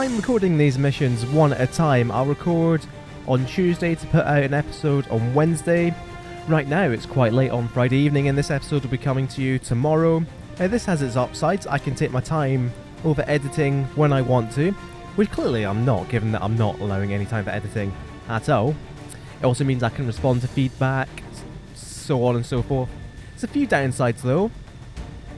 I'm recording these missions one at a time. I'll record on Tuesday to put out an episode on Wednesday. Right now it's quite late on Friday evening and this episode will be coming to you tomorrow. This has its upsides. I can take my time over editing when I want to, which clearly I'm not, given that I'm not allowing any time for editing at all. It also means I can respond to feedback, so on and so forth. There's a few downsides though.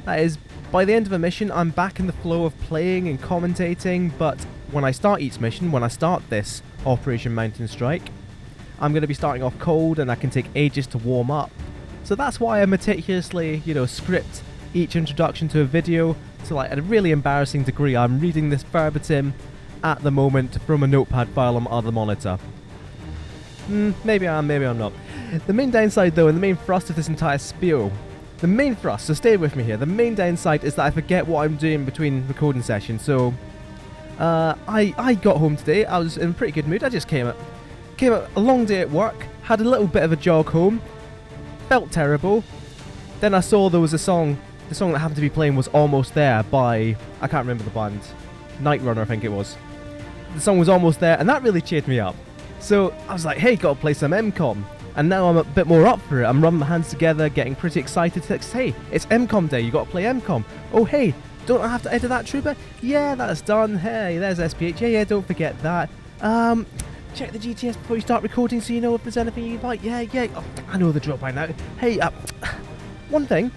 That is, by the end of a mission I'm back in the flow of playing and commentating, but when I start each mission, when I start this Operation Mountain Strike, I'm going to be starting off cold and I can take ages to warm up. So that's why I meticulously, script each introduction to a video to like a really embarrassing degree. I'm reading this verbatim at the moment from a notepad file on my other monitor. Maybe I am, maybe I'm not. The main downside though, and the main thrust of this entire spiel, the main thrust, so stay with me here, the main downside is that I forget what I'm doing between recording sessions. So I got home today, I was in a pretty good mood. I just came up a long day at work, had a little bit of a jog home, felt terrible. Then I saw there was a song, the song that happened to be playing was Almost There by, I can't remember the band, Night Runner I think it was. The song was Almost There and that really cheered me up. So I was like, hey, gotta play some MKOM. And now I'm a bit more up for it. I'm rubbing my hands together, getting pretty excited. Hey, it's MKOM day, you gotta play MKOM. Oh hey, don't I have to edit that trooper? Yeah, that's done. Hey, there's SPH. Yeah, don't forget that. Check the GTS before you start recording so you know if there's anything you like. Yeah. Oh, I know the drill by now. Hey, one thing.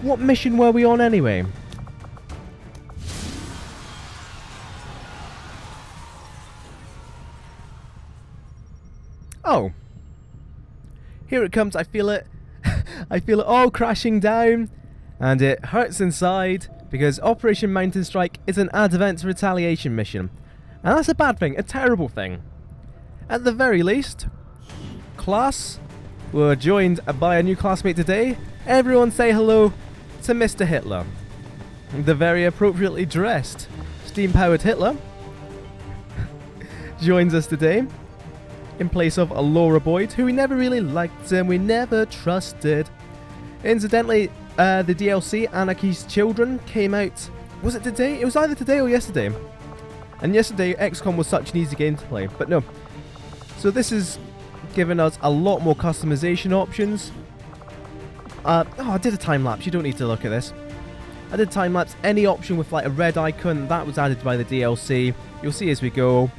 What mission were we on anyway? Oh. Here it comes, I feel it. I feel it all crashing down. And it hurts inside because Operation Mountain Strike is an Advent retaliation mission. And that's a bad thing, a terrible thing. At the very least, class, we're joined by a new classmate today. Everyone say hello to Mr. Hitler. The very appropriately dressed, steam-powered Hitler joins us today in place of Laura Boyd, who we never really liked and we never trusted. Incidentally, the DLC, Anarchy's Children, came out, was it today? It was either today or yesterday. And yesterday, XCOM was such an easy game to play, but no. So this has given us a lot more customization options. I did a time-lapse, you don't need to look at this. I did time-lapse, any option with like a red icon, that was added by the DLC. You'll see as we go.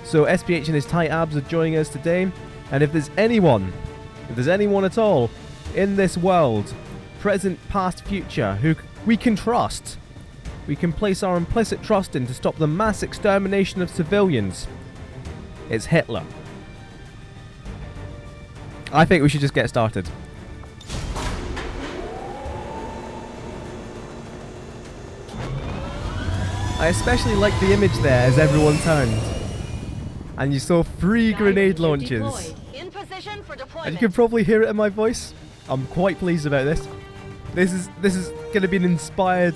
So SPH and his tight abs are joining us today. And if there's anyone at all in this world, present, past, future, who we can trust, we can place our implicit trust in to stop the mass extermination of civilians, it's Hitler. I think we should just get started. I especially like the image there as everyone turned. And you saw 3 grenade launches. And you can probably hear it in my voice. I'm quite pleased about this. This is going to be an inspired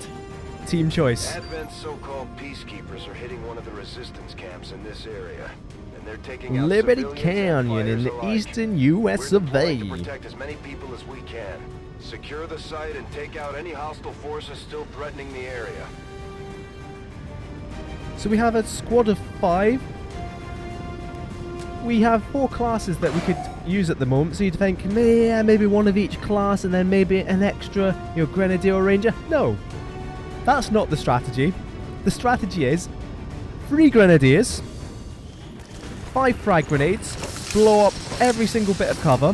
team choice. Advent so-called peacekeepers are hitting one of the resistance camps in this area. And they're taking out Liberty Canyon in the eastern US of A. We're deployed to protect as many people as we can. Secure the site and take out any hostile forces still threatening the area. So we have a squad of 5. We have 4 classes that we could use at the moment, so you'd think, yeah, maybe one of each class and then maybe an extra, Grenadier or Ranger. No, that's not the strategy. The strategy is 3 Grenadiers, 5 frag grenades, blow up every single bit of cover.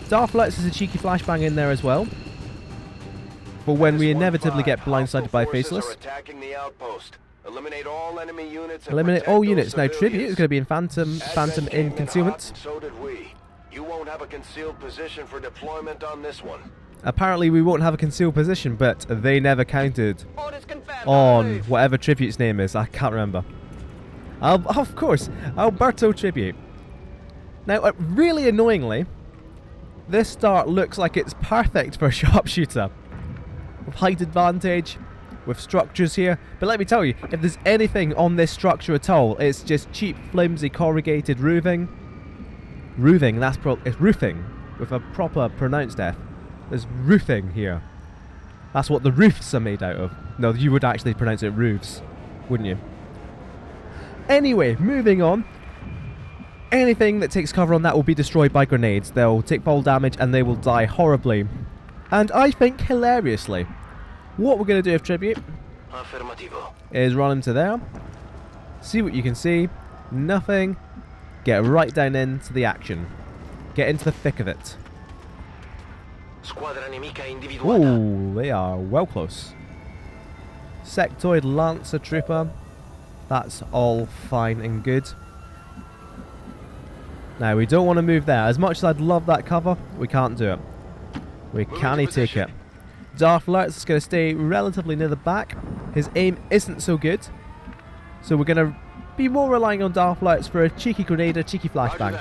Darth Lutz is a cheeky flashbang in there as well, for when we inevitably get blindsided by Faceless. Attacking the outpost. Eliminate all enemy units. Eliminate all units. Now Tribute is going to be in Phantom in concealment. So did we. You won't have a concealed position for deployment on this one. Apparently we won't have a concealed position, but they never counted on whatever Tribute's name is. I can't remember. Of course, Alberto Tribute. Now, really annoyingly, this start looks like it's perfect for a sharpshooter. With height advantage, with structures here, but let me tell you, if there's anything on this structure at all, it's just cheap, flimsy, corrugated roofing. It's roofing, with a proper pronounced F. There's roofing here. That's what the roofs are made out of. No, you would actually pronounce it roofs, wouldn't you? Anyway, moving on. Anything that takes cover on that will be destroyed by grenades. They'll take fall damage and they will die horribly. And I think hilariously. What we're going to do with Tribute is run him to there. See what you can see. Nothing. Get right down into the action. Get into the thick of it. Ooh, they are well close. Sectoid Lancer Trooper. That's all fine and good. Now, we don't want to move there. As much as I'd love that cover, we can't do it. We can't take it. Darth Lurtz is going to stay relatively near the back. His aim isn't so good. So we're going to be more relying on Darth Lurtz for a cheeky grenade, a cheeky flashbang.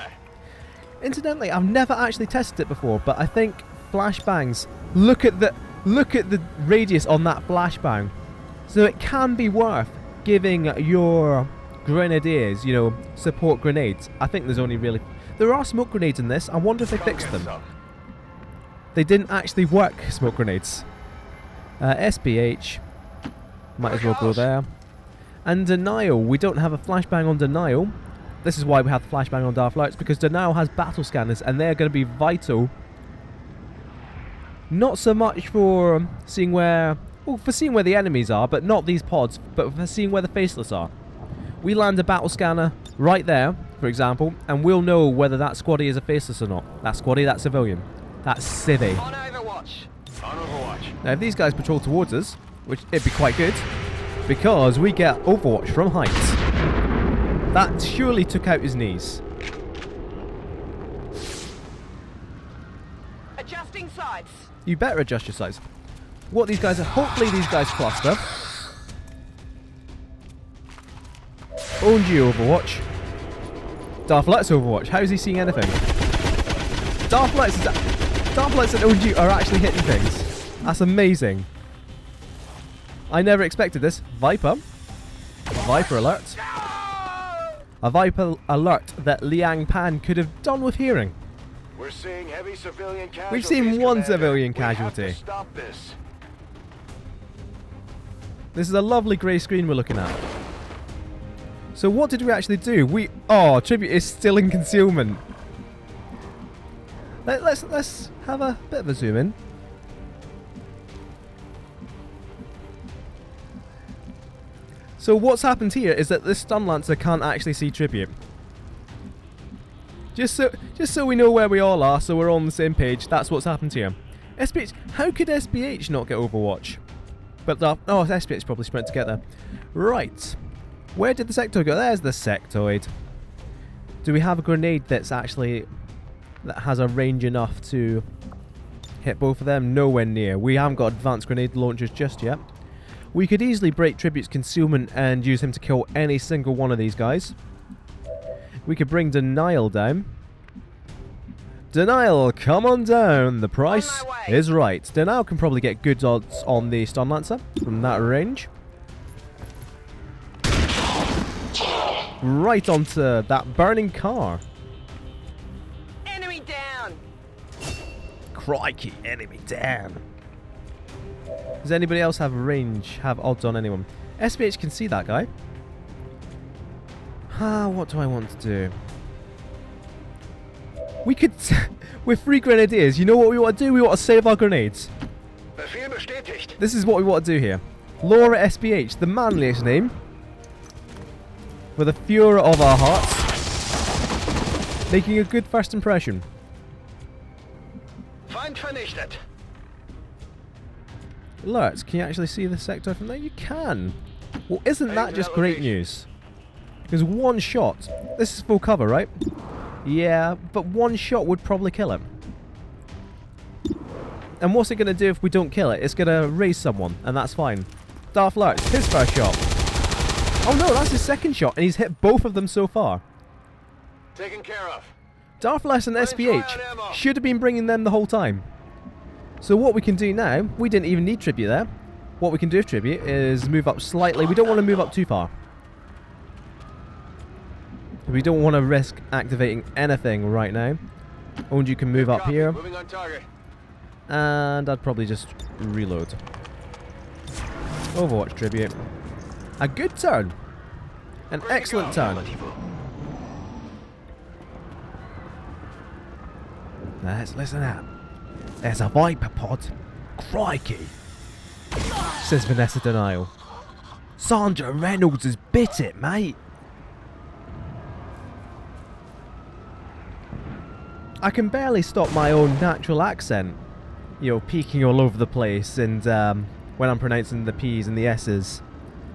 Incidentally, I've never actually tested it before, but I think flashbangs, look at the radius on that flashbang. So it can be worth giving your grenadiers, you know, support grenades. I think there are smoke grenades in this. I wonder if they fixed them. They didn't actually work, smoke grenades. SPH, might as well go there. And Denial, we don't have a flashbang on Denial. This is why we have the flashbang on Darth Lurtz, because Denial has battle scanners and they're going to be vital. Not so much for seeing where, well, for seeing where the enemies are, but not these pods, but for seeing where the faceless are. We land a battle scanner right there, for example, and we'll know whether that squaddy is a faceless or not. That squaddy, that civilian. That's civvy. On Overwatch. On Overwatch. Now, if these guys patrol towards us, which it'd be quite good, because we get Overwatch from height. That surely took out his knees. Adjusting sights. You better adjust your sights. What these guys are, hopefully these guys cluster. Owned you, Overwatch. Darth Lurtz Overwatch. How is he seeing anything? Darth Lurtz and OG are actually hitting things. That's amazing. I never expected this. Viper. Viper alert. A Viper alert that Liang Pan could have done with hearing. We're seeing heavy civilian casualties. We've seen one Commander. civilian We have casualty. to stop this. This is a lovely grey screen we're looking at. So what did we actually do? Oh, Tribute is still in concealment. Let's have a bit of a zoom in. So what's happened here is that this stun lancer can't actually see Tribute. Just so we know where we all are, so we're all on the same page. That's what's happened here. SPH, how could SPH not get Overwatch? But SPH probably sprint to get there. Right. Where did the sectoid go? There's the sectoid. Do we have a grenade that has a range enough to hit both of them? Nowhere near. We haven't got advanced grenade launchers just yet. We could easily break Tribute's concealment and use him to kill any single one of these guys. We could bring Denial down. Denial, come on down. The price is right. Denial can probably get good odds on the stun lancer from that range. Right onto that burning car. Enemy down. Crikey, enemy down. Does anybody else have range, have odds on anyone? SPH can see that guy. What do I want to do? We could, with 3 grenadiers, you know what we want to do? We want to save our grenades. Befehl bestätigt. This is what we want to do here. Laura SPH, the manliest name. With a Führer of our hearts. Making a good first impression. Feind vernichtet. Lurtz, can you actually see the sector from there? You can. Well, isn't that just great news? Because one shot, this is full cover, right? Yeah, but one shot would probably kill him. And what's it going to do if we don't kill it? It's going to raise someone, and that's fine. Darth Lurtz, his first shot. Oh no, that's his second shot, and he's hit both of them so far. Taken care of. Darth Lurtz and SPH should have been bringing them the whole time. So what we can do now, we didn't even need Tribute there. What we can do with Tribute is move up slightly. We don't want to move up too far. We don't want to risk activating anything right now. And you can move up here. Moving on target. And I'd probably just reload. Overwatch Tribute. A good turn. An excellent turn. Let's listen up. There's a Viper pod. Crikey, says Vanessa Denial. Sandra Reynolds has bit it, mate. I can barely stop my own natural accent, you know, peeking all over the place and when I'm pronouncing the P's and the S's.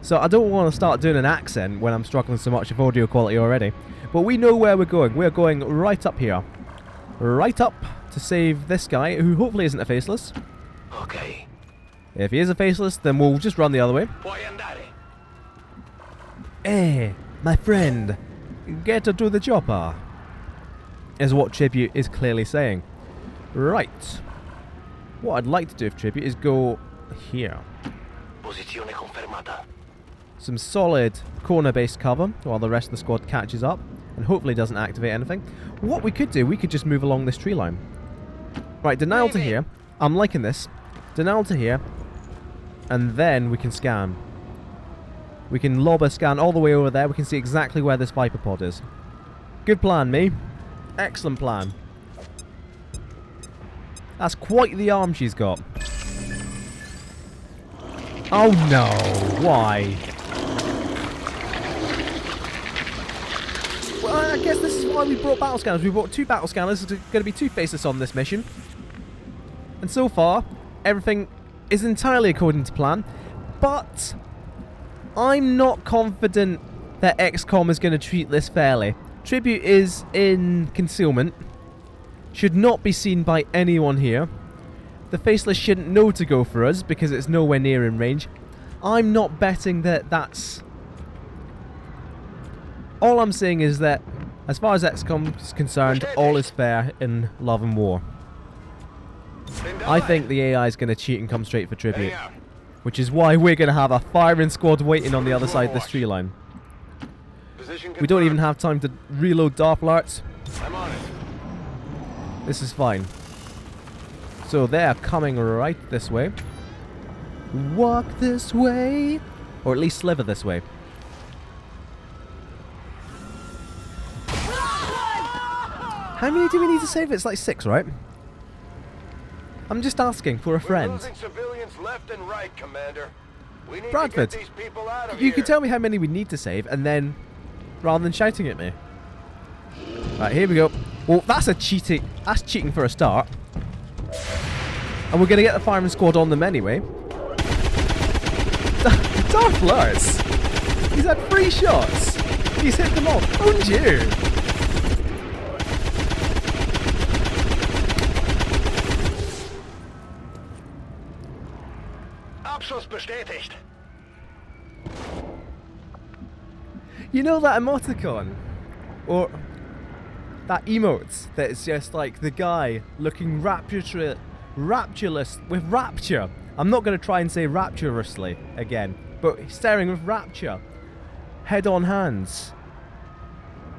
So I don't want to start doing an accent when I'm struggling so much with audio quality already. But we know where we're going. We're going right up here. Right up to save this guy, who hopefully isn't a faceless. Okay. If he is a faceless, then we'll just run the other way. Hey, my friend, get to do the chopper, is what Tribute is clearly saying. Right. What I'd like to do with Tribute is go here. Posizione confermata. Some solid corner-based cover while the rest of the squad catches up and hopefully doesn't activate anything. What we could do, we could just move along this tree line. Right, denial to here. I'm liking this. Denial to here. And then we can scan. We can lob a scan all the way over there. We can see exactly where this Viper pod is. Good plan, me. Excellent plan. That's quite the arm she's got. Oh no, why? Well, I guess this is why we brought battle scanners. We brought 2 battle scanners. There's going to be 2 faceless on this mission. And so far, everything is entirely according to plan. But I'm not confident that XCOM is going to treat this fairly. Tribute is in concealment. Should not be seen by anyone here. The faceless shouldn't know to go for us because it's nowhere near in range. I'm not betting that that's... All I'm saying is that, as far as XCOM is concerned, all is fair in love and war. I think the AI is going to cheat and come straight for Tribute. Which is why we're going to have a firing squad waiting on the other side of this tree line. We don't even have time to reload Dark Darts. I'm on it. This is fine. So they're coming right this way. Walk this way. Or at least sliver this way. How many do we need to save? It's like 6, right? I'm just asking for a friend. We're losing civilians left and right, Commander. We need Bradford, to get these people out of you here. can tell me how many we need to save, and then, rather than shouting at me. Right, here we go. Well, that's cheating for a start. And we're going to get the firing squad on them anyway. Dark Lars! He's had 3 shots! He's hit them all. Oh, dear! Abschuss bestätigt. You know that emoticon? Or that emote that is just like the guy looking rapturous with rapture. I'm not going to try and say rapturously again, but staring with rapture. Head on hands.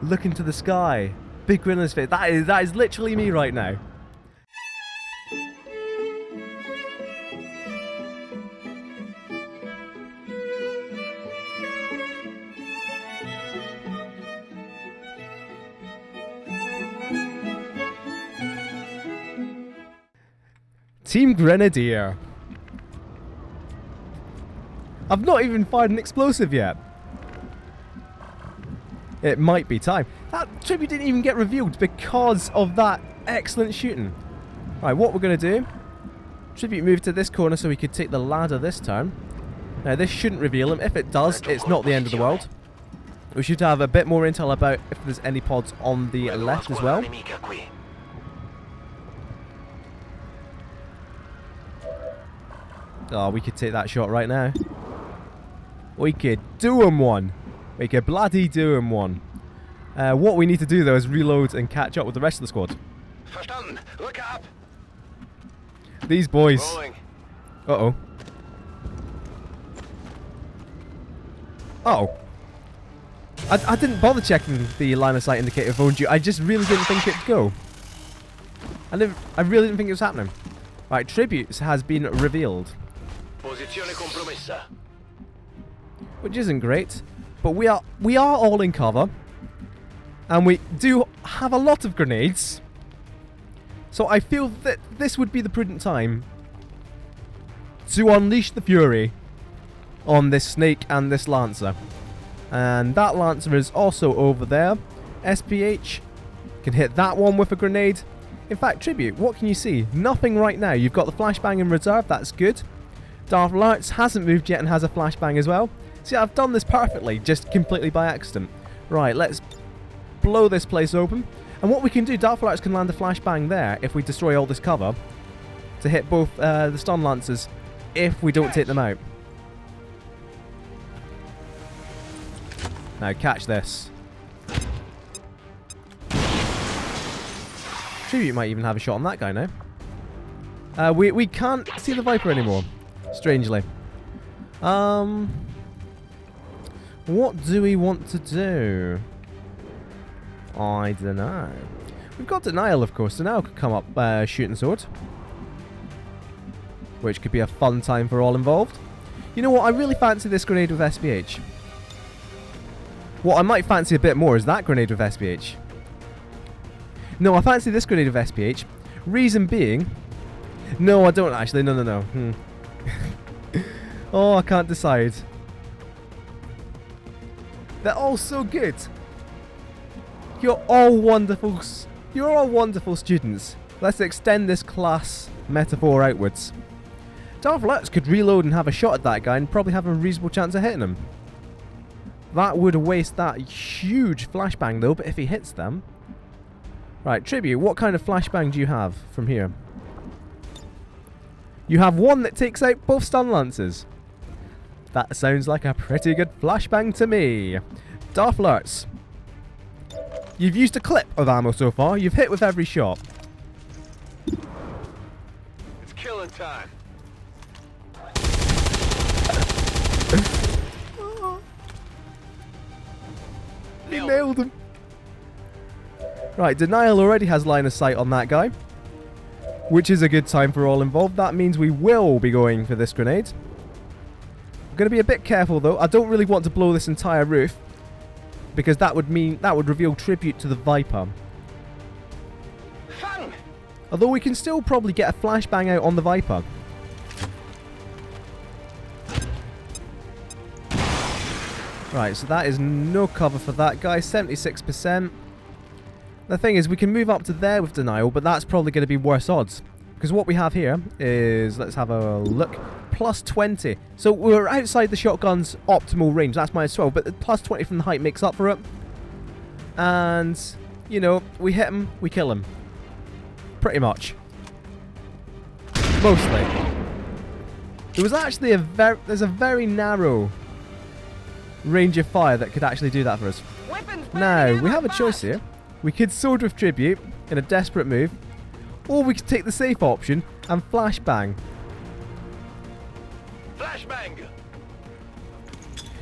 Looking to the sky. Big grin on his face. That is literally me right now. Team Grenadier. I've not even fired an explosive yet. It might be time. That tribute didn't even get revealed because of that excellent shooting. Right, what we're going to do... Tribute moved to this corner so we could take the ladder this time. Now, this shouldn't reveal him. If it does, it's not the end of the world. We should have a bit more intel about if there's any pods on the left as well. Oh, we could take that shot right now. We could do him one. We could bloody do him one. What we need to do though is reload and catch up with the rest of the squad. Verstanden. Look up. These boys. Rolling. Uh-oh. Oh. I didn't bother checking the line of sight indicator phone due. I just really didn't think it'd go. I really didn't think it was happening. Right, Tributes has been revealed. Posizione compromessa. Which isn't great. But we are all in cover. And we do have a lot of grenades. So I feel that this would be the prudent time to unleash the fury on this snake and this lancer. And that lancer is also over there. SPH can hit that one with a grenade. In fact, Tribute, what can you see? Nothing right now. You've got the flashbang in reserve, that's good. Darth Lurtz hasn't moved yet and has a flashbang as well. See, I've done this perfectly, just completely by accident. Right, let's blow this place open. And what we can do, Darth Lurtz can land a flashbang there if we destroy all this cover to hit both the stun lancers if we don't take them out. Now catch this. Tribute might even have a shot on that guy now. We can't see the Viper anymore, strangely. What do we want to do? I don't know. We've got Denial, of course. Denial could come up shooting sword, which could be a fun time for all involved. You know what? I really fancy this grenade with SPH. What I might fancy a bit more is that grenade with SPH. No, I fancy this grenade with SPH. Reason being... No, I don't actually. No. Oh, I can't decide. They're all so good. You're all wonderful. You're all wonderful students. Let's extend this class metaphor outwards. Darth Lurtz could reload and have a shot at that guy and probably have a reasonable chance of hitting him. That would waste that huge flashbang though, but if he hits them... Right, Tribute, what kind of flashbang do you have from here? You have one that takes out both stun lancers. That sounds like a pretty good flashbang to me. Darth Lurtz. You've used a clip of ammo so far. You've hit with every shot. It's killing time. He nailed him. Right, Denial already has line of sight on that guy, which is a good time for all involved. That means we will be going for this grenade. I'm going to be a bit careful though. I don't really want to blow this entire roof, because that would reveal Tribute to the Viper. Although we can still probably get a flashbang out on the Viper. Right, so that is no cover for that guy. 76%. The thing is, we can move up to there with Denial, but that's probably going to be worse odds. Because what we have here is, let's have a look, plus 20. So we're outside the shotgun's optimal range. That's minus 12, but the plus 20 from the height makes up for it. And, you know, we hit him, we kill him. Pretty much. Mostly. There was actually there's a very narrow range of fire that could actually do that for us. Now, we have a choice here. We could sword with Tribute in a desperate move, or we could take the safe option and flashbang. Flashbang!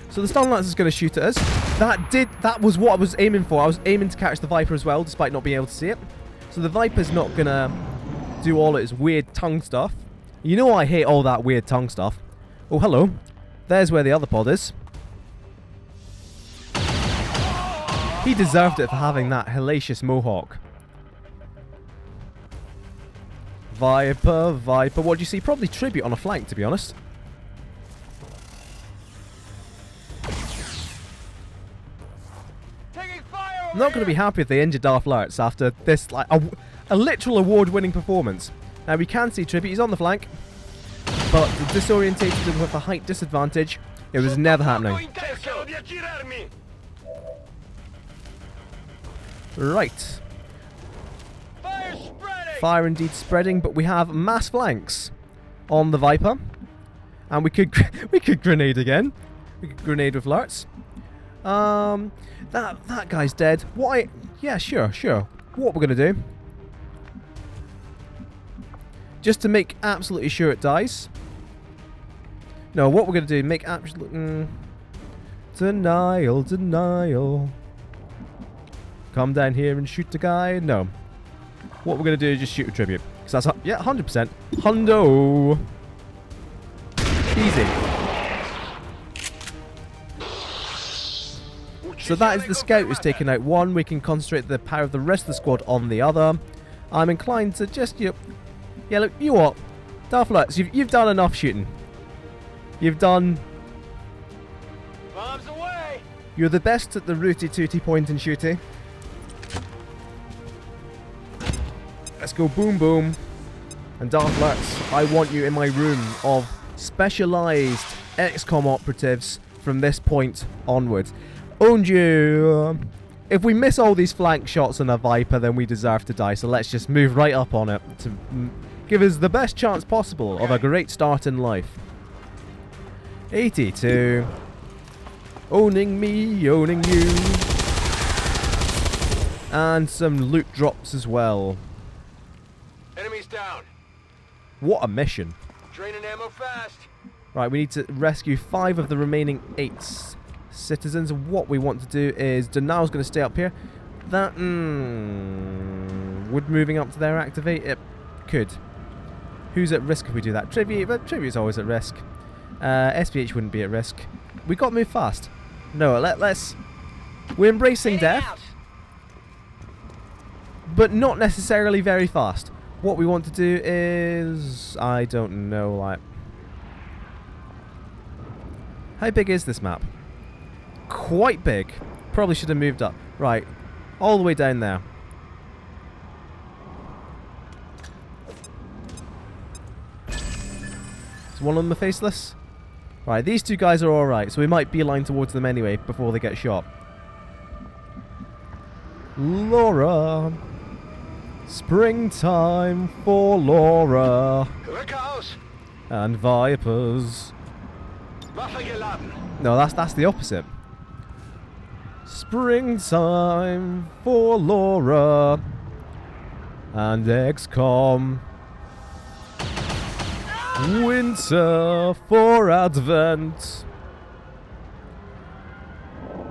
So the stun lance is going to shoot at us. That was what I was aiming for. I was aiming to catch the Viper as well, despite not being able to see it. So the Viper's not going to do all its weird tongue stuff. You know I hate all that weird tongue stuff. Oh, hello. There's where the other pod is. He deserved it for having that hellacious mohawk. Viper. What do you see? Probably Tribute on a flank, to be honest. I'm not going to be happy if they injure Darth Lurtz after this, like, a literal award-winning performance. Now, we can see Tribute. He's on the flank. But disorientated him with a height disadvantage. It was never happening. Right. Fire indeed spreading, but we have mass flanks on the Viper. And we could grenade again. We could grenade with Lurtz. That guy's dead. Yeah, sure. What we're gonna do, just to make absolutely sure it dies. No, what we're gonna do, make absolute denial. Come down here and shoot the guy. No. What we're gonna do is just shoot a Tribute. Because that's 100%. Hundo. Easy. So that is the scout who's taken out one. We can concentrate the power of the rest of the squad on the other. I'm inclined to just... yeah, look, you what? Darth Lutz, you've done enough shooting. You've done... Bombs away! You're the best at the rooty-tooty point and shooty. Let's go boom boom. And Darth Lutz, I want you in my room of specialised XCOM operatives from this point onwards. Owned you. If we miss all these flank shots on a Viper, then we deserve to die. So let's just move right up on it to give us the best chance possible of a great start in life. 82. Owning me, owning you. And some loot drops as well. Enemies down. What a mission. Draining ammo fast. Right, we need to rescue 5 of the remaining 8 citizens. What we want to do is... Danau's going to stay up here. That... would moving up to there activate? It could. Who's at risk if we do that? Tribute, but Tribute's always at risk. SPH wouldn't be at risk. We got to move fast. No, let's... We're embracing death, but not necessarily very fast. What we want to do is... I don't know, like... How big is this map? Quite big. Probably should have moved up. Right. All the way down there. Is one of them a faceless? Right, these 2 guys are alright, so we might beeline towards them anyway before they get shot. Laura. Springtime for Laura. And Vipers. No, that's the opposite. Springtime for Laura and XCOM. Winter for Advent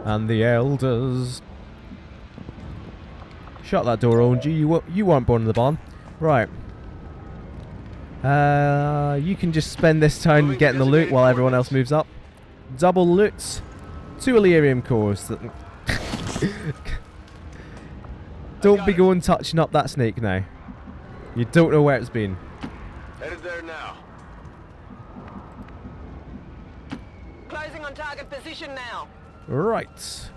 and the Elders. Shut that door, OG. You weren't born in the barn. Right. You can just spend this time getting the loot while everyone else moves up. Double loot. 2 Illyrium cores. Don't be going touching up that snake now. You don't know where it's been. Headed there now. Closing on target position now. Right.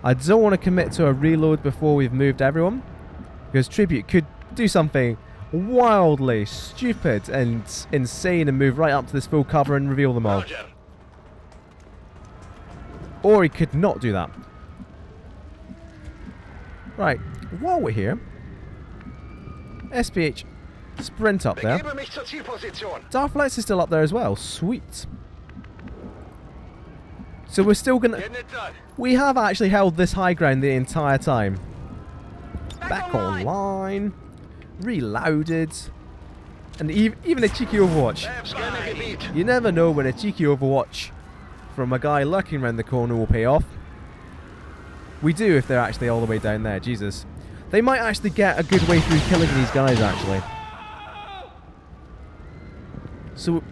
I don't want to commit to a reload before we've moved everyone, because Tribute could do something wildly stupid and insane and move right up to this full cover and reveal them all. Roger. Or he could not do that. Right, while we're here, SPH, sprint up there. Begebe mich zur Zielposition. Darth Lutz is still up there as well. Sweet. So we're still gonna... Getting it done. We have actually held this high ground the entire time. Back online. online. Reloaded. And even a cheeky Overwatch. Scanner Gebiet. You never know when a cheeky Overwatch from a guy lurking around the corner will pay off. We do if they're actually all the way down there. Jesus. They might actually get a good way through killing these guys, actually. So...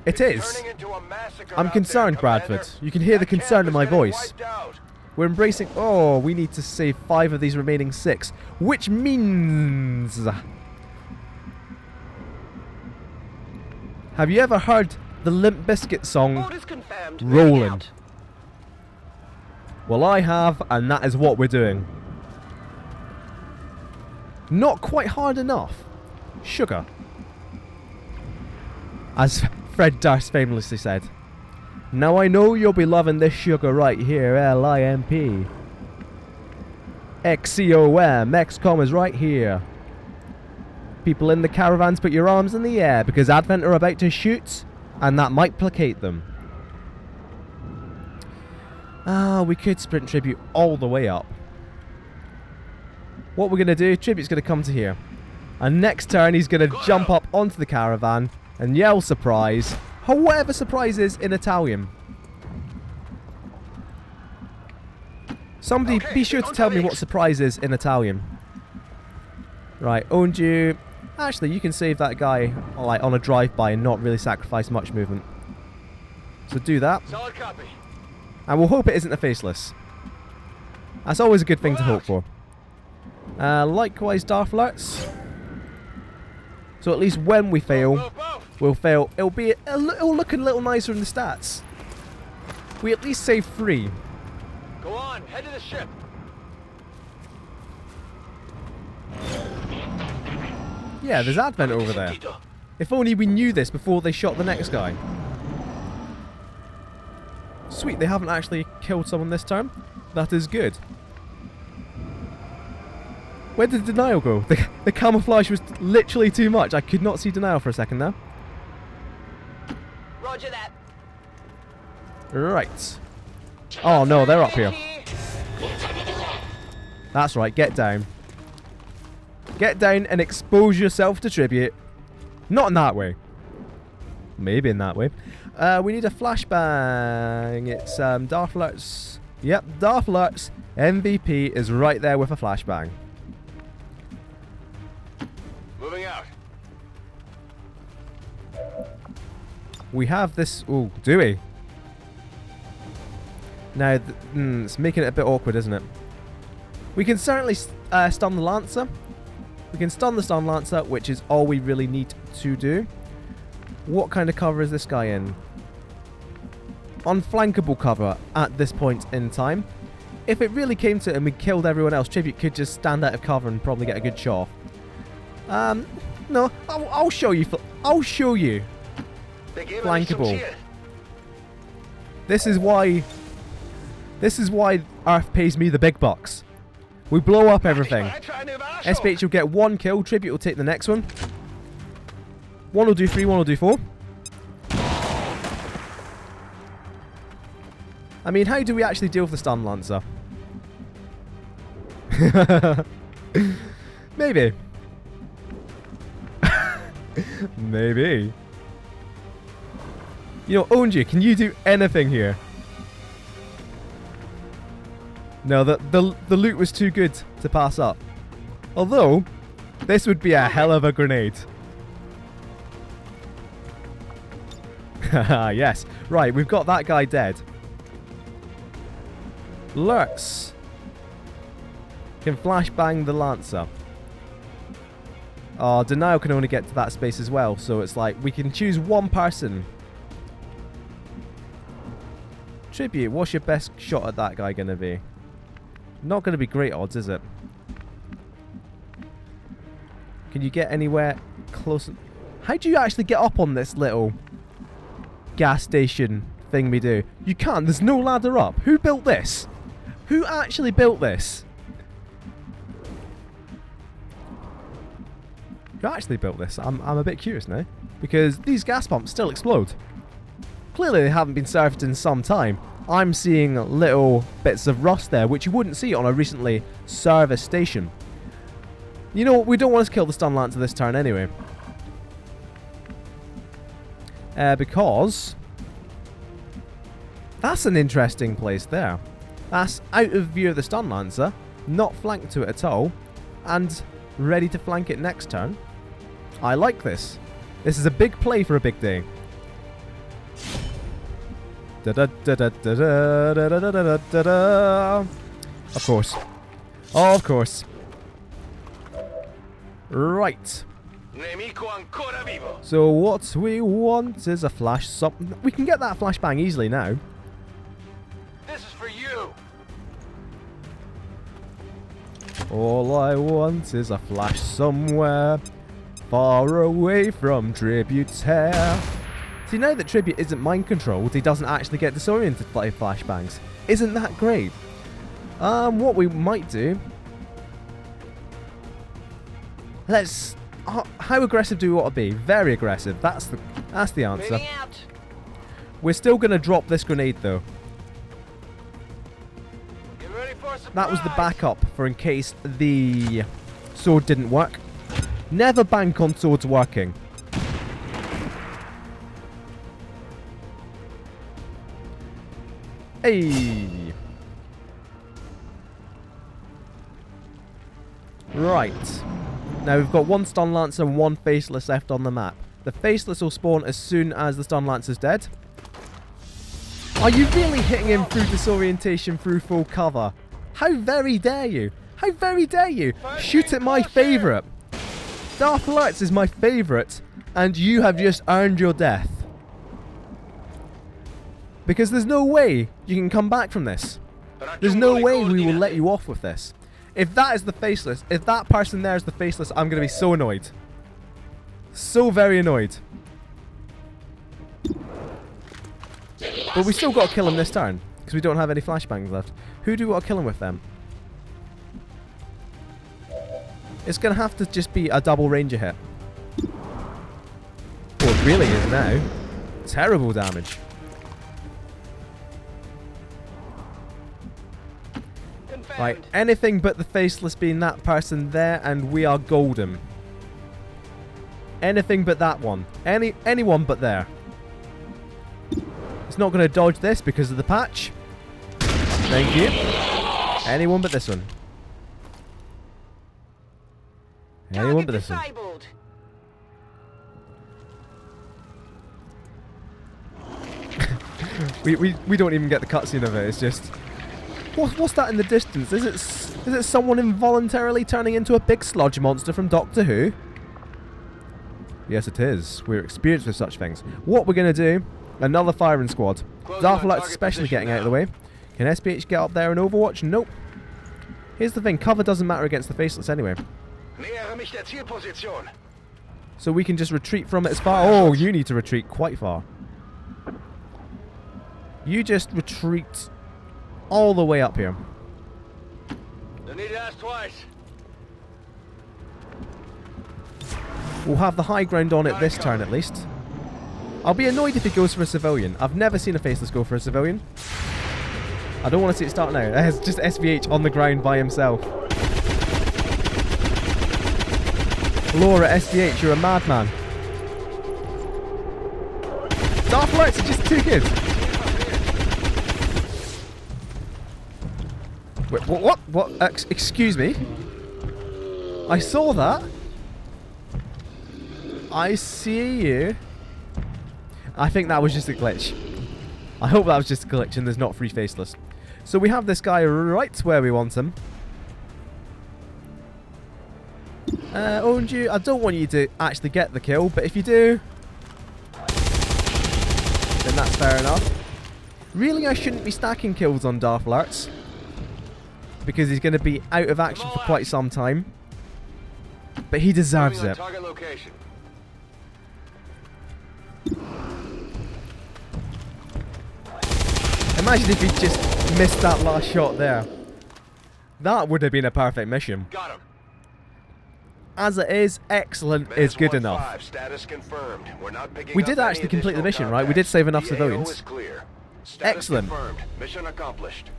It is. Turning into a massacre I'm out concerned, there, Bradford. Commander. You can hear the That concern camp in my is getting voice. wiped out. We're embracing... Oh, we need to save 5 of these remaining 6. Which means... Have you ever heard the Limp Bizkit song, Orders confirmed. Rolling? Moving out. Well, I have, and that is what we're doing. Not quite hard enough. Sugar. As Fred Durst famously said. Now I know you'll be loving this sugar right here, LIMP. XCOM, XCOM is right here. People in the caravans, put your arms in the air, because Advent are about to shoot, and that might placate them. Ah, we could sprint Tribute all the way up. What we're going to do, Tribute's going to come to here. And next turn, he's going to jump up onto the caravan and yell surprise. Whatever surprise is in Italian. Somebody be sure to tell me what surprise is in Italian. Right, owned you. Actually, you can save that guy like on a drive-by and not really sacrifice much movement. So do that. Solid copy. And we'll hope it isn't a faceless. That's always a good thing to hope for. Likewise, Darth alerts. So at least when we fail, we'll fail. It'll look a little nicer in the stats. We at least save 3. Go on, head to the ship. Yeah, there's Advent over there. If only we knew this before they shot the next guy. Sweet, they haven't actually killed someone this time. That is good. Where did Denial go? The camouflage was literally too much. I could not see Denial for a second there. Roger that. Right. Oh no, they're up here. That's right, get down. Get down and expose yourself to tribute. Not in that way. Maybe in that way. We need a flashbang. It's Darth Alerts. Yep, Darth Alerts. MVP is right there with a flashbang. Moving out. We have this. Ooh, do we? Now, it's making it a bit awkward, isn't it? We can certainly stun the Lancer. We can stun the Stun Lancer, which is all we really need to do. What kind of cover is this guy in? Unflankable cover at this point in time. If it really came to it and we killed everyone else, Tribute could just stand out of cover and probably get a good shot. No, I'll show you. I'll show you. Flankable. This is why Earth pays me the big bucks. We blow up everything. SPH will get 1 kill. Tribute will take the next one. 1 will do 3, 1 will do 4. I mean, how do we actually deal with the Stun Lancer? Maybe. Maybe. You know, Onji, can you do anything here? No, the loot was too good to pass up. Although, this would be a hell of a grenade. Haha, yes. Right, we've got that guy dead. Lurks can flashbang the Lancer. Oh, Denial can only get to that space as well, so it's like we can choose one person. Tribute, what's your best shot at that guy gonna be? Not gonna be great odds, is it? Can you get anywhere close? How do you actually get up on this little gas station thing we do? You can't, there's no ladder up. Who built this? Who actually built this? Who actually built this? I'm a bit curious now. Because these gas pumps still explode. Clearly they haven't been serviced in some time. I'm seeing little bits of rust there, which you wouldn't see on a recently serviced station. You know what? We don't want to kill the Stun Lancer this turn anyway. Because that's an interesting place there. That's out of view of the Stun Lancer, not flanked to it at all, and ready to flank it next turn. I like this. This is a big play for a big day. Of course. Of course. Right. So what we want is a flash. We can get that flashbang easily now. This is for you. All I want is a flash somewhere far away from Tribute's hair. See, now that Tribute isn't mind controlled, he doesn't actually get disoriented by flashbangs. Isn't that great? What we might do... Let's... how aggressive do we want to be? Very aggressive. That's the answer. Moving out. We're still going to drop this grenade, though. Get ready for a surprise. That was the backup for in case the sword didn't work. Never bank on swords working. Hey. Right. Now we've got 1 Stun Lancer and 1 Faceless left on the map. The Faceless will spawn as soon as the Stun Lancer's dead. Are you really hitting him through disorientation through full cover? How very dare you? How very dare you? Shoot at my favourite. Darth Alerts is my favourite, and you have just earned your death. Because there's no way you can come back from this. There's no way we will let you off with this. If that is the Faceless, if that person there is the Faceless, I'm going to be so annoyed. So very annoyed. But we still got to kill him this turn, because we don't have any flashbangs left. Who do we want to kill him with then? It's going to have to just be a double ranger hit. Well, it really is now. Terrible damage. Right, anything but the Faceless being that person there, and we are golden. Anything but that one. Anyone but there. It's not going to dodge this because of the patch. Thank you. Anyone but this one. Anyone but this one. we don't even get the cutscene of it. It's just, what's that in the distance? Is it someone involuntarily turning into a big sludge monster from Doctor Who? Yes, it is. We're experienced with such things. What we're gonna do? Another firing squad. Darth Alerts especially getting out of the way. Can SPH get up there in Overwatch? Nope. Here's the thing, cover doesn't matter against the Faceless anyway. So we can just retreat from it as far. Oh, you need to retreat quite far. You just retreat all the way up here. We'll have the high ground on it this turn at least. I'll be annoyed if he goes for a civilian. I've never seen a Faceless go for a civilian. I don't want to see it start now. It's just SVH on the ground by himself. Laura, SVH, you're a madman. Darth Alerts are just too good. Wait, what? Excuse me? I saw that. I see you. I think that was just a glitch. I hope that was just a glitch and there's not free Faceless. So we have this guy right where we want him. Owned you. I don't want you to actually get the kill, but if you do, then that's fair enough. Really, I shouldn't be stacking kills on Darth Alerts, because he's going to be out of action for quite some time. But he deserves it. Imagine if he just missed that last shot there. That would have been a perfect mission. Got him. As it is, excellent is good enough. Status confirmed. We're not picking We up did any actually complete the mission, additional right? We did save enough EAO civilians. is clear. Status Excellent. confirmed. Mission accomplished.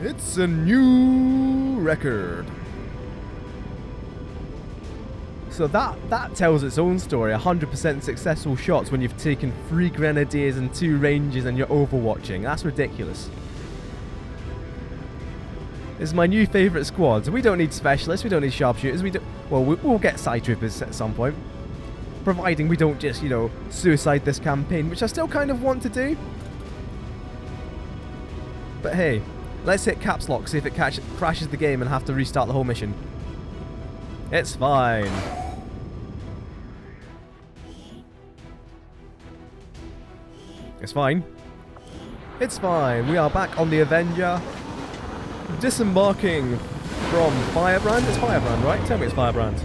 It's a new record. So that tells its own story. 100% successful shots when you've taken 3 grenadiers and 2 rangers and you're overwatching. That's ridiculous. It's my new favourite squad. We don't need specialists, we don't need sharpshooters, we'll get side troopers at some point. Providing we don't just, suicide this campaign, which I still kind of want to do. But hey, let's hit caps lock, see if it crashes the game and have to restart the whole mission. It's fine. It's fine. It's fine. We are back on the Avenger. Disembarking from Firebrand. It's Firebrand, right? Tell me it's Firebrand.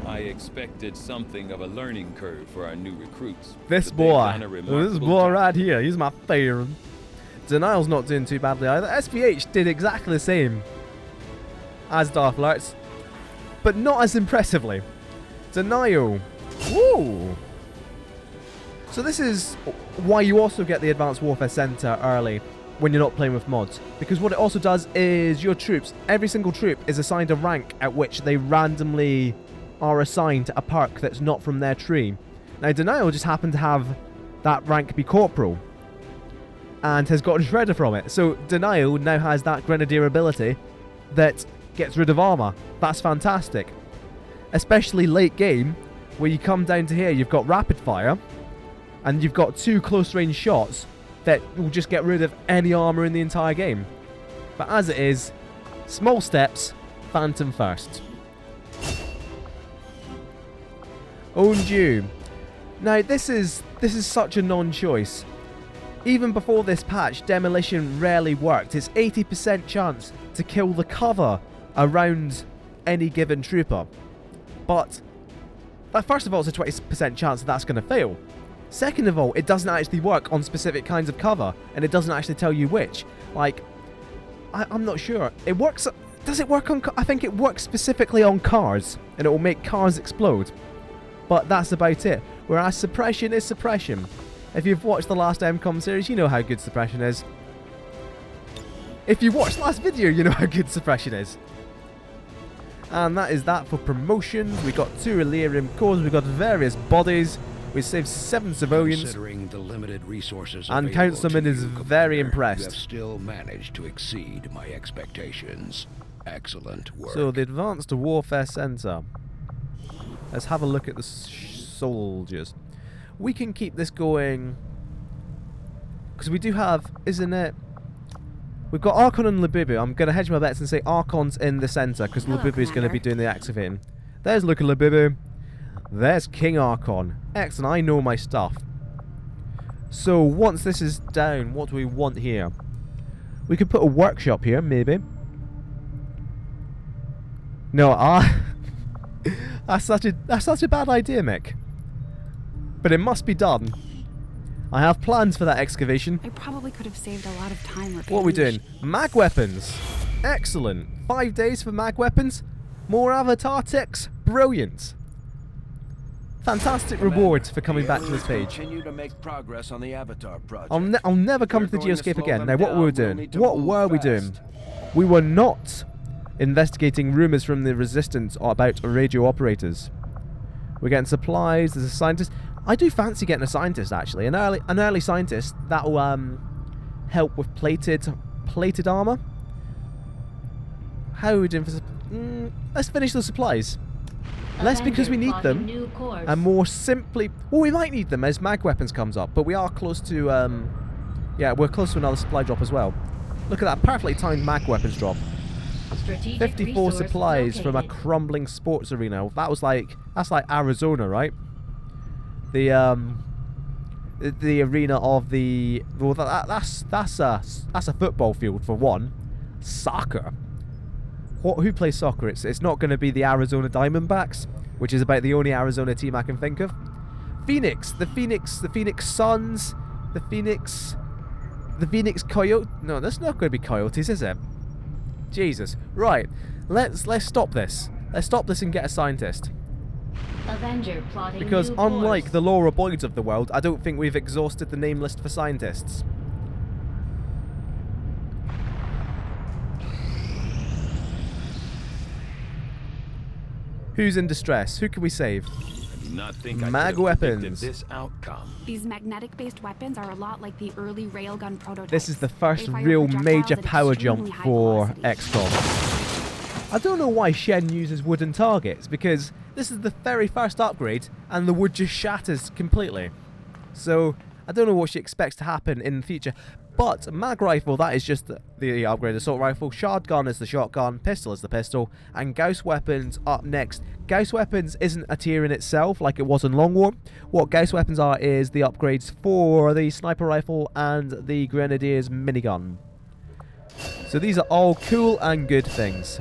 I expected something of a learning curve for our new recruits. This boy right here, he's my favorite. Denial's not doing too badly either. SVH did exactly the same as Darth Alerts, but not as impressively. Denial. Woo! So this is why you also get the Advanced Warfare Center early when you're not playing with mods. Because what it also does is your troops, every single troop is assigned a rank at which they randomly are assigned a perk that's not from their tree. Now Denial just happened to have that rank be Corporal and has gotten Shredder from it. So Denial now has that Grenadier ability that gets rid of armor. That's fantastic. Especially late game where you come down to here, you've got rapid fire, and you've got 2 close range shots that will just get rid of any armor in the entire game. But as it is, small steps, Phantom first. Owned you. Now this is such a non-choice. Even before this patch, demolition rarely worked. It's 80% chance to kill the cover around any given trooper. But first of all, it's a 20% chance that's going to fail. Second of all, it doesn't actually work on specific kinds of cover, and it doesn't actually tell you which. Like, I'm not sure. It works. Does it work on? I think it works specifically on cars, and it will make cars explode. But that's about it. Whereas suppression is suppression. If you've watched the last MKOM series, you know how good suppression is. If you watched the last video, you know how good suppression is. And that is that for promotions. We got 2 Illyrium cores, we got various bodies, we saved 7 civilians. Considering the limited resources and available Councilman to is you, very Commander, impressed. You have still managed to exceed my expectations. Excellent work. So the Advanced Warfare Center. Let's have a look at the soldiers. We can keep this going because we do have, isn't it? We've got Archon and Labubu. I'm going to hedge my bets and say Archon's in the center because Labubu is going to be doing the activating. There's Luke and Labubu. There's King Archon. Excellent, I know my stuff. So once this is down, what do we want here? We could put a workshop here, maybe. No, that's such a bad idea, Mick. But it must be done. I have plans for that excavation. I probably could have saved a lot of time repairing. What are we doing? Mag weapons. Excellent. 5 days for mag weapons. More avatar ticks. Brilliant. Fantastic rewards for coming back to this page. Continue to make progress on the Avatar project. I'll never come to the Geoscape again. Now, what were we doing? What were we doing? We were not investigating rumours from the Resistance about radio operators. We're getting supplies. There's a scientist. I do fancy getting a scientist, actually. An early scientist that will help with plated armour. How are we doing for? Let's finish the supplies. Less because we need them, and more simply, well, we might need them as mag weapons comes up. But we are close to, yeah, we're close to another supply drop as well. Look at that perfectly timed mag weapons drop. 54 supplies from a crumbling sports arena. That's like Arizona, right? The arena of the, well, that's a football field for one. Soccer. Who plays soccer? It's not going to be the Arizona Diamondbacks, which is about the only Arizona team I can think of. Phoenix, the Phoenix Suns, the Phoenix Coyotes. No, that's not going to be Coyotes, is it? Jesus. Right. Let's stop this. Let's stop this and get a scientist. Avenger plotting because new unlike course. the Laura Boyds of the world, I don't think we've exhausted the name list for scientists. Who's in distress? Who can we save? Mag weapons. This outcome. These magnetic-based weapons are a lot like the early railgun prototypes. This is the first They fire real projectiles major at power extremely jump high for velocity. XCOM. I don't know why Shen uses wooden targets, because this is the very first upgrade and the wood just shatters completely. So I don't know what she expects to happen in the future. But mag rifle, that is just the upgrade assault rifle. Shard gun is the shotgun. Pistol is the pistol. And Gauss weapons up next. Gauss weapons isn't a tier in itself like it was in Long War. What Gauss weapons are is the upgrades for the sniper rifle and the grenadier's minigun. So these are all cool and good things.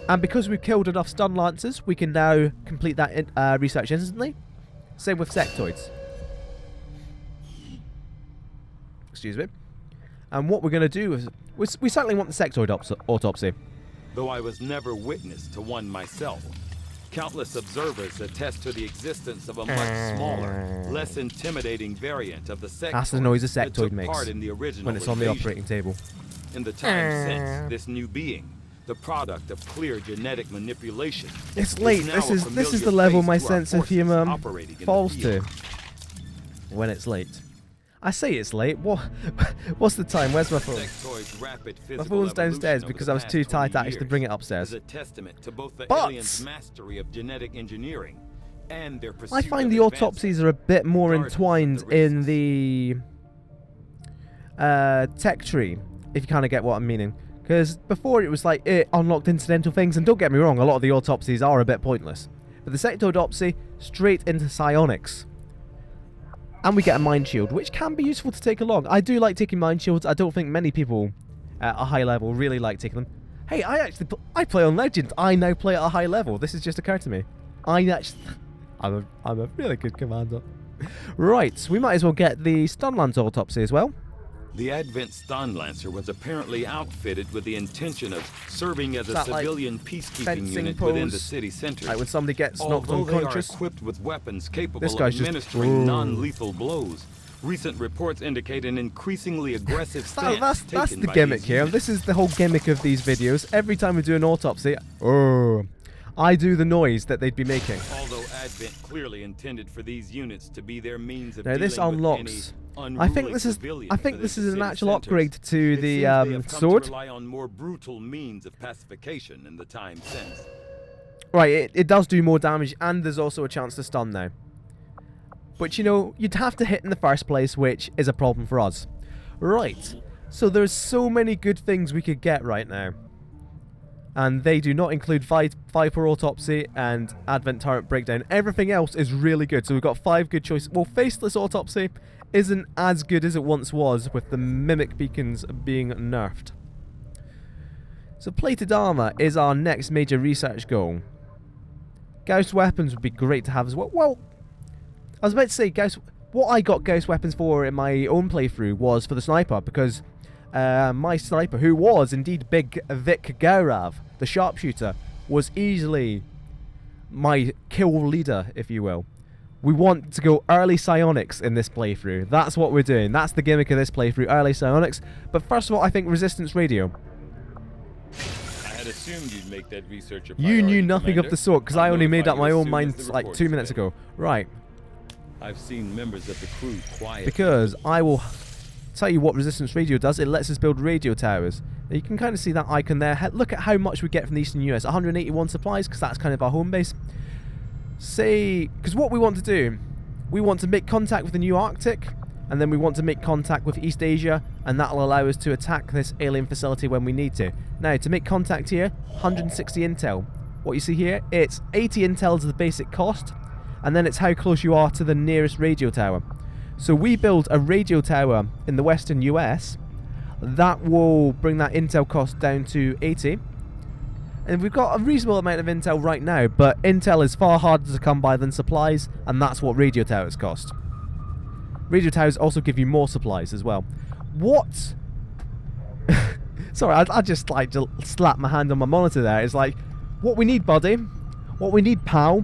And because we've killed enough stun lancers, we can now complete that research instantly. Same with sectoids. Excuse me. And what we're going to do is, we certainly want the sectoid autopsy. Though I was never witness to one myself, countless observers attest to the existence of a much smaller, less intimidating variant of the sectoid. That's the noise a that sectoid took makes part in the original when it's on the invasion. operating table. In the time since, this new being, the product of clear genetic manipulation, It's is late. now This a is the familiar level face my to our sense of forces humour operating in the falls to. field. When it's late. I say it's late. What's the time? Where's my phone? Sectoid's rapid My physical phone's downstairs evolution over because the I was past too tired 20 to actually years bring it upstairs. is a testament to both the But aliens' mastery of genetic engineering and their pursuit I find of the advancement. autopsies are a bit more Regardless of entwined the in risks. the tech tree, if you kind of get what I'm meaning. Because before it was like it unlocked incidental things, and don't get me wrong, a lot of the autopsies are a bit pointless. But the sector autopsy, straight into psionics. And we get a mind shield, which can be useful to take along. I do like taking mind shields. I don't think many people at a high level really like taking them. Hey, I play on Legend. I now play at a high level. This has just occurred to me. I'm a really good commander. Right, we might as well get the Stunlance autopsy as well. The Advent Stun Lancer was apparently outfitted with the intention of serving as a That, like, civilian peacekeeping fencing unit within the pose, city center. like when somebody gets knocked Although they are unconscious. equipped with weapons capable This of guy's just- administering Ooh. non-lethal blows, recent reports indicate an increasingly aggressive stance That's taken the by gimmick these here. units. This is the whole gimmick of these videos. Every time we do an autopsy, I do the noise that they'd be making. Although Advent clearly intended for these units to be their means of Now this dealing with unlocks. any I think unruly this is. civilians I think within this the is an city actual centers. upgrade to It the seems they have come sword. to rely on more brutal means of pacification in the time since. Right, it does do more damage, and there's also a chance to stun now. But you know, you'd have to hit in the first place, which is a problem for us. Right, so there's so many good things we could get right now. And they do not include Viper Autopsy and Advent Turret Breakdown. Everything else is really good, so we've got 5 good choices. Well, Faceless Autopsy isn't as good as it once was, with the Mimic Beacons being nerfed. So Plated Armor is our next major research goal. Gauss Weapons would be great to have as well. Well, I was about to say, what I got Gauss Weapons for in my own playthrough was for the sniper, because my sniper, who was indeed Big Vic Gaurav, the sharpshooter, was easily my kill leader, if you will. We want to go early psionics in this playthrough. That's what we're doing. That's the gimmick of this playthrough, early psionics. But first of all, I think resistance radio. I had assumed you'd make that research a You priority, knew nothing Commander. of the sort, because I I'll only made notify up you my as own soon mind as the like report 2 is minutes ready. ago. Right. I've seen members of the crew quiet. Because I will tell you what resistance radio does. It lets us build radio towers. Now you can kind of see that icon there. Look at how much we get from the eastern US. 181 supplies, because that's kind of our home base. Because what we want to do, we want to make contact with the new Arctic, and then we want to make contact with East Asia, and that'll allow us to attack this alien facility when we need to. Now, to make contact here, 160 intel. What you see here, it's 80 intel as the basic cost, and then it's how close you are to the nearest radio tower. So we build a radio tower in the western US. That will bring that intel cost down to 80. And we've got a reasonable amount of intel right now, but intel is far harder to come by than supplies, and that's what radio towers cost. Radio towers also give you more supplies as well. What? Sorry, I just like to slap my hand on my monitor there. It's like, what we need, buddy, what we need, pal,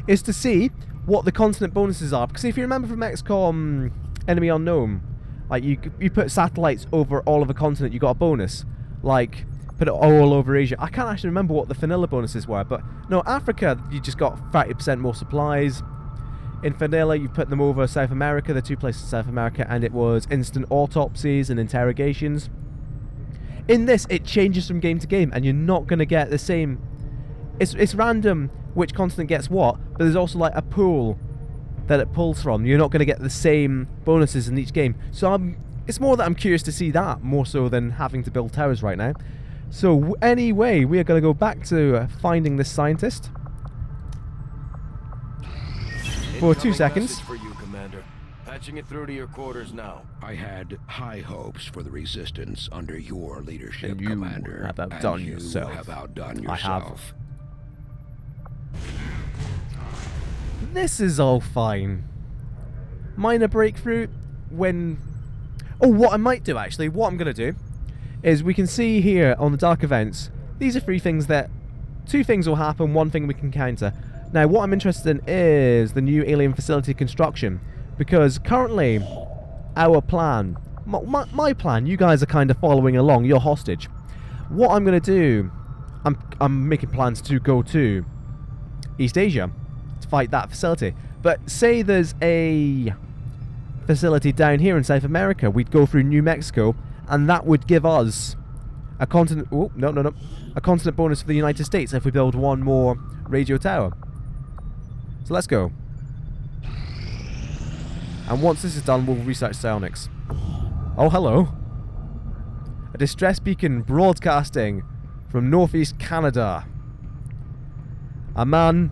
is to see what the continent bonuses are. Because if you remember from XCOM Enemy Unknown, like you put satellites over all of a continent, you got a bonus. Like, put it all over Asia. I can't actually remember what the vanilla bonuses were, but no, Africa, you just got 30% more supplies. In vanilla, you put them over South America, the 2 places in South America, and it was instant autopsies and interrogations. In this, it changes from game to game, and you're not going to get the same. It's random which continent gets what, but there's also like a pool that it pulls from. You're not going to get the same bonuses in each game. So it's more that I'm curious to see that, more so than having to build towers right now. So anyway, we are going to go back to finding this scientist. For 2 Incoming seconds. message for you, Commander. Patching it through to your quarters now. I had high hopes for the Resistance under your leadership, And you Commander. have outdone and you yourself. have outdone I have. yourself. This is all fine. Minor breakthrough when... Oh, what I might do actually, what I'm going to do, is we can see here on the dark events, these are 3 things that... 2 things will happen, 1 thing we can counter. Now, what I'm interested in is the new alien facility construction. Because currently, our plan... My plan, you guys are kind of following along, you're hostage. What I'm going to do, I'm making plans to go to East Asia to fight that facility. But say there's a facility down here in South America, we'd go through New Mexico, and that would give us a continent... Oh, no. A continent bonus for the United States if we build 1 more radio tower. So So let's go. And once this is done, we'll research psionics. Oh, hello. A distress beacon broadcasting from northeast Canada. A man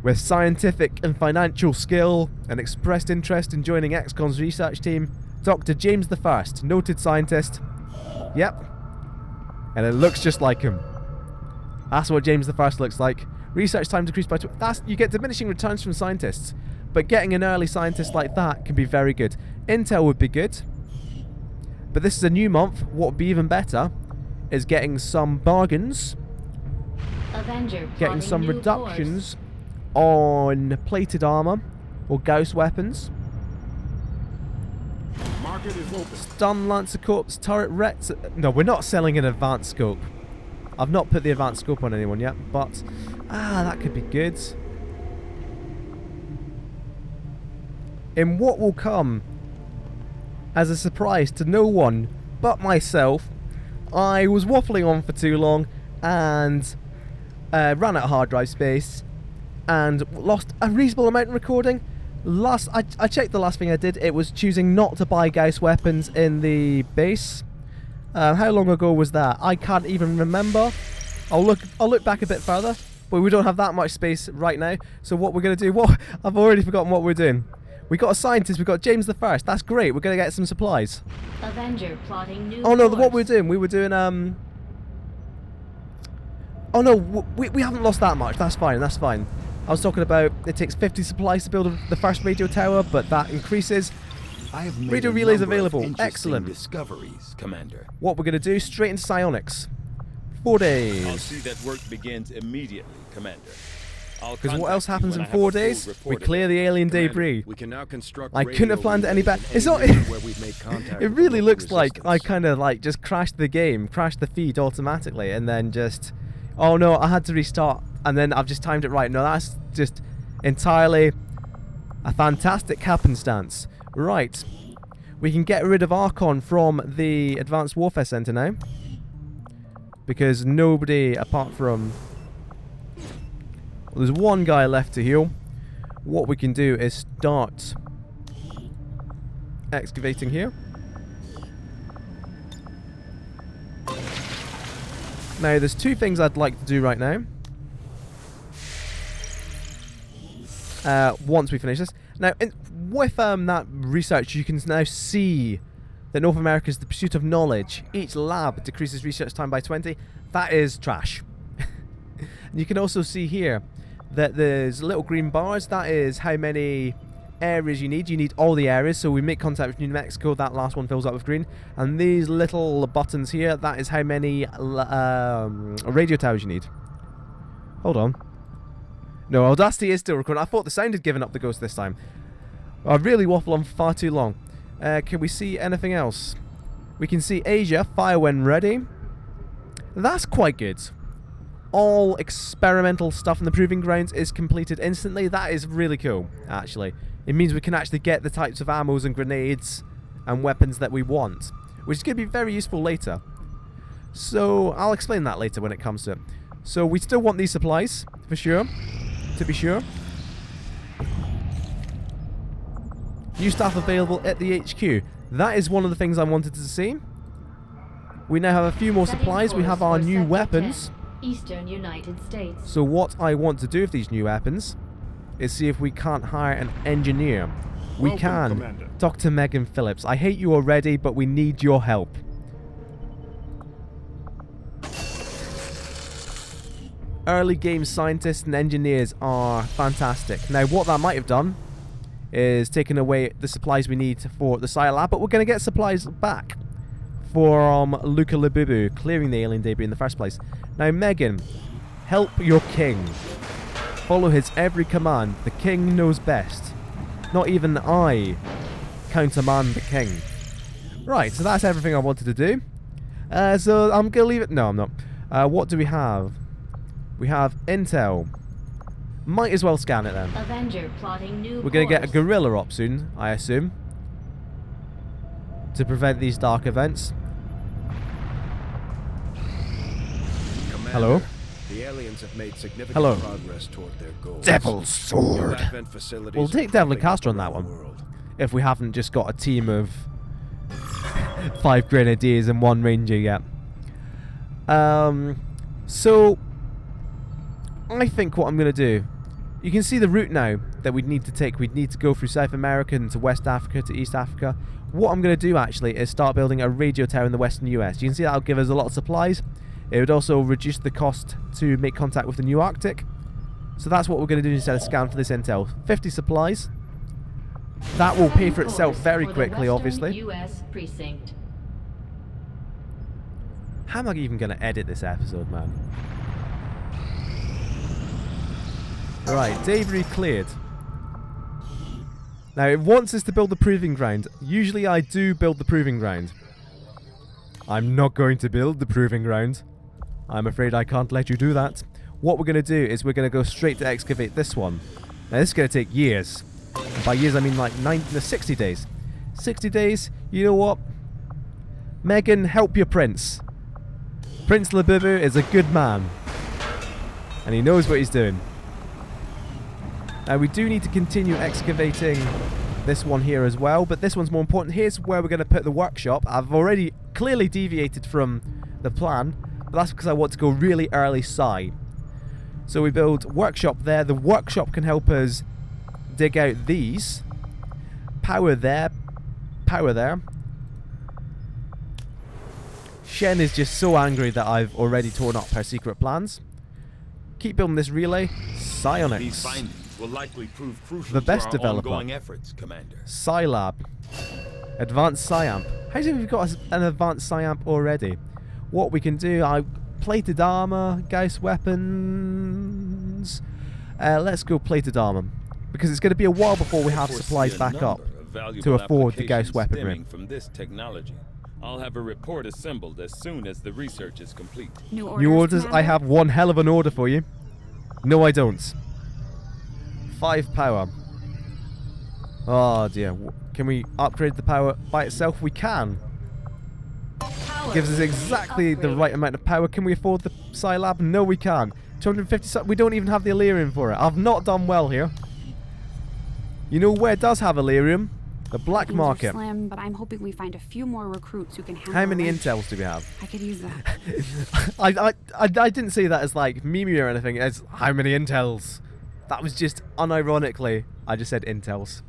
with scientific and financial skill and expressed interest in joining XCOM's research team, Dr. James I, noted scientist. Yep. And it looks just like him. That's what James I looks like. Research time decreased by... You get diminishing returns from scientists. But getting an early scientist like that can be very good. Intel would be good. But this is a new month. What would be even better is getting some bargains. Avenger Getting some new reductions on plated armor or ghost weapons. Market is open. Stun Lancer Corps, turret Rex. No, we're not selling an advanced scope. I've not put the advanced scope on anyone yet, but that could be good. In what will come as a surprise to no one but myself, I was waffling on for too long and ran out of hard drive space and lost a reasonable amount in recording. I checked the last thing I did. It was choosing not to buy Gauss weapons in the base. How long ago was that? I can't even remember. I'll look back a bit further, but we don't have that much space right now. So what we're gonna do? I've already forgotten what we're doing. We got a scientist. We got James I. That's great. We're gonna get some supplies. Avenger plotting new Oh no! course. What we were doing. Oh no! We haven't lost that much. That's fine. That's fine. I was talking about it takes 50 supplies to build the first radio tower, but that increases. I have made Radio a relays number of available. interesting Excellent. discoveries, Commander. What we're gonna do? Straight into psionics. 4 days. I'll see that work begins immediately, Commander. Because what else happens in 4 days? We clear the alien debris. We can now construct I couldn't have planned it any better. It's not. It really looks like I kind of just crashed the game, crashed the feed automatically, and then just, oh no, I had to restart, and then I've just timed it right. No, that's just entirely a fantastic happenstance. Right, we can get rid of Archon from the Advanced Warfare Center now, because nobody apart from... There's one guy left to heal. What we can do is start excavating here. Now, there's two things I'd like to do right now. Once we finish this. Now, with that research, you can now see that North America is the pursuit of knowledge. Each lab decreases research time by 20. That is trash. And you can also see here that there's little green bars. That is how many areas you need. You need all the areas. So we make contact with New Mexico. That last one fills up with green. And these little buttons here, that is how many radio towers you need. Hold on. No, Audacity is still recording. I thought the sound had given up the ghost this time. I really waffle on for far too long. Can we see anything else? We can see Asia, fire when ready. That's quite good. All experimental stuff in the proving grounds is completed instantly. That is really cool, actually. It means we can actually get the types of ammos and grenades and weapons that we want, which is going to be very useful later. So, I'll explain that later when it comes to it. So, we still want these supplies, for sure. To be sure. New staff available at the HQ. That is one of the things I wanted to see. We now have a few more Setting supplies. We course have our for new Sector weapons. 10, Eastern United States. So what I want to do with these new weapons is see if we can't hire an engineer. We Welcome, can. Commander. Dr. Megan Phillips. I hate you already, but we need your help. Early game scientists and engineers are fantastic. Now, what that might have done is taken away the supplies we need for the Sci Lab, but we're going to get supplies back from Luca Labubu, clearing the alien debris in the first place. Now, Megan, help your king. Follow his every command. The king knows best. Not even I countermand the king. Right, so that's everything I wanted to do. So I'm going to leave it... No, I'm not. What do we have? We have intel. Might as well scan it then. Avenger plotting new We're going to get a course. guerrilla op soon, I assume, to prevent these dark events. Commander, Hello? The aliens have made significant Hello. progress toward their goals. Devil's Sword. New Advent facilities We'll are take Devil and popping up Caster on that around one. the world. If we haven't just got a team of 5 grenadiers and 1 ranger yet. So I think what I'm going to do, you can see the route now that we'd need to take. We'd need to go through South America and to West Africa to East Africa. What I'm going to do actually is start building a radio tower in the western US. You can see that'll give us a lot of supplies. It would also reduce the cost to make contact with the new Arctic. So that's what we're going to do instead of scan for this intel. 50 supplies. That will pay for itself very quickly, obviously. U.S. precinct. How am I even going to edit this episode, man? Right, debris cleared. Now, it wants us to build the proving ground. Usually I do build the proving ground. I'm not going to build the proving ground. I'm afraid I can't let you do that. What we're going to do is we're going to go straight to excavate this one. Now, this is going to take years. And by years, I mean like 60 days. 60 days, you know what? Megan, help your prince. Prince Labubu is a good man. And he knows what he's doing. Now, we do need to continue excavating this one here as well, but this one's more important. Here's where we're going to put the workshop. I've already clearly deviated from the plan, but that's because I want to go really early sci. So we build workshop there. The workshop can help us dig out these. Power there. Power there. Shen is just so angry that I've already torn up her secret plans. Keep building this relay. Psionics. These findings will likely prove crucial The best to our developer. ongoing efforts, Commander. Scilab. Advanced Psyamp. How do we've got an advanced Psyamp already? What we can do, plated armor, Gauss weapons. Let's go plated armor. Because it's going to be a while before we have Foresee supplies a back up number of valuable to afford the Gauss applications weaponry. stemming from this technology. I'll have a report assembled as soon as the research is complete. New orders, New orders, I Commander? have one hell of an order for you. No, I don't. 5 power. Oh dear. Can we upgrade the power by itself? We can. Power Gives us will be exactly the upgraded. right amount of power. Can we afford the Scilab? No, we can't. 250. We don't even have the Illyrium for it. I've not done well here. You know where it does have Illyrium? The black Things are market. slim, but I'm hoping we find a few more recruits who can handle How many a wrench. intels do we have? I could use that. I didn't say that as like meme or anything. It's how many intels. That was just unironically. I just said intels.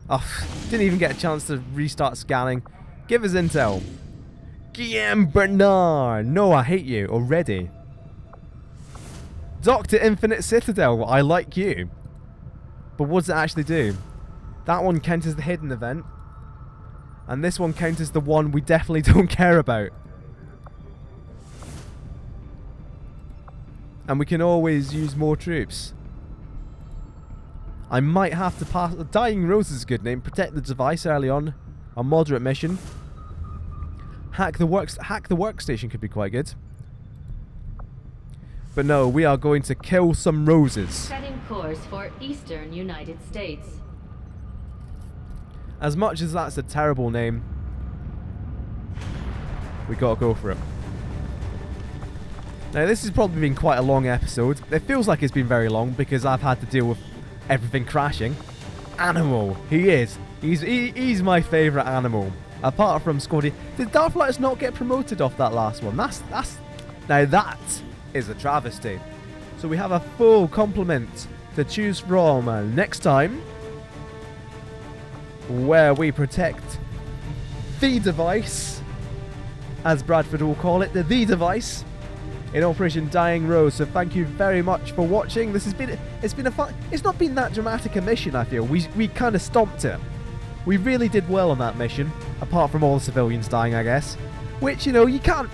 Oh, didn't even get a chance to restart scanning. Give us intel. Guillaume Bernard. No, I hate you already. Dr. Infinite Citadel. I like you. But what does it actually do? That one counts as the hidden event. And this one counts as the one we definitely don't care about. And we can always use more troops. I might have to pass... Dying Rose is a good name. Protect the device early on. A moderate mission. Hack the workstation could be quite good. But no, we are going to kill some roses. Setting course for Eastern United States. As much as that's a terrible name, we gotta go for it. Now this has probably been quite a long episode. It feels like it's been very long because I've had to deal with everything crashing. Animal, he is. He's my favourite animal. Apart from Scotty. Did Darflighters not get promoted off that last one? That's now that is a travesty. So we have a full complement to choose from next time, where we protect the device, as Bradford will call it, the device, in Operation Dying Rose. So thank you very much for watching. This has been, it's been a fun, it's not been that dramatic a mission, I feel. We kind of stomped it. We really did well on that mission, apart from all the civilians dying, I guess. Which, you know, you can't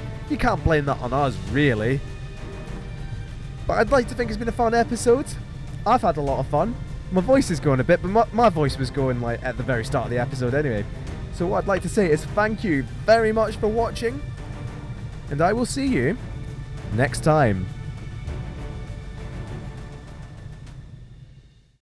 blame that on us, really. But I'd like to think it's been a fun episode. I've had a lot of fun. My voice is going a bit, but my voice was going like at the very start of the episode anyway. So what I'd like to say is thank you very much for watching, and I will see you next time.